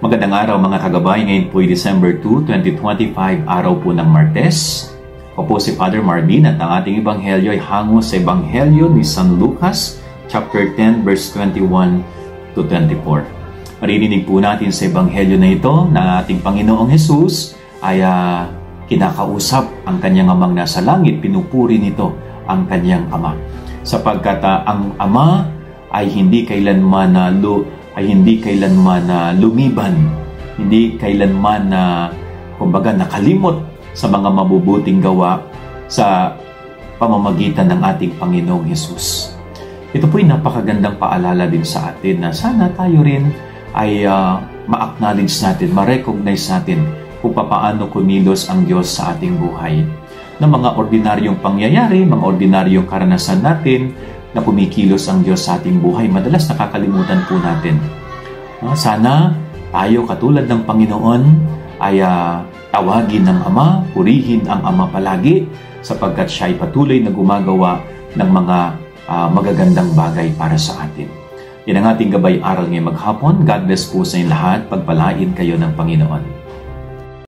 Magandang araw mga kagabay, ngayon po ay December 2, 2025, araw po ng Martes. Ako po si Father Marvin at ang ating ebanghelyo ay hango sa ebanghelyo ni San Lucas, chapter 10, verse 21 to 24. Maririnig po natin sa ebanghelyo na ito na ating Panginoong Jesus ay kinakausap ang kanyang amang nasa langit, pinupuri nito ang kanyang ama. Sapagkat ang ama ay hindi kailanman lumiban, hindi kailanman nakalimot sa mga mabubuting gawa sa pamamagitan ng ating Panginoong Hesus. Ito po'y napakagandang paalala din sa atin na sana tayo rin ay ma-acknowledge natin, ma-recognize natin kung paano kumilos ang Diyos sa ating buhay. Ng mga ordinaryong pangyayari, mga ordinaryong karanasan natin na pumikilos ang Diyos sa ating buhay, madalas nakakalimutan po natin. Sana tayo katulad ng Panginoon ay tawagin ng Ama, purihin ang Ama palagi sapagkat siya ay patuloy na gumagawa ng mga magagandang bagay para sa atin. Yan ang ating gabay aral ngayong maghapon. God bless po sa inyo lahat. Pagpalain kayo ng Panginoon.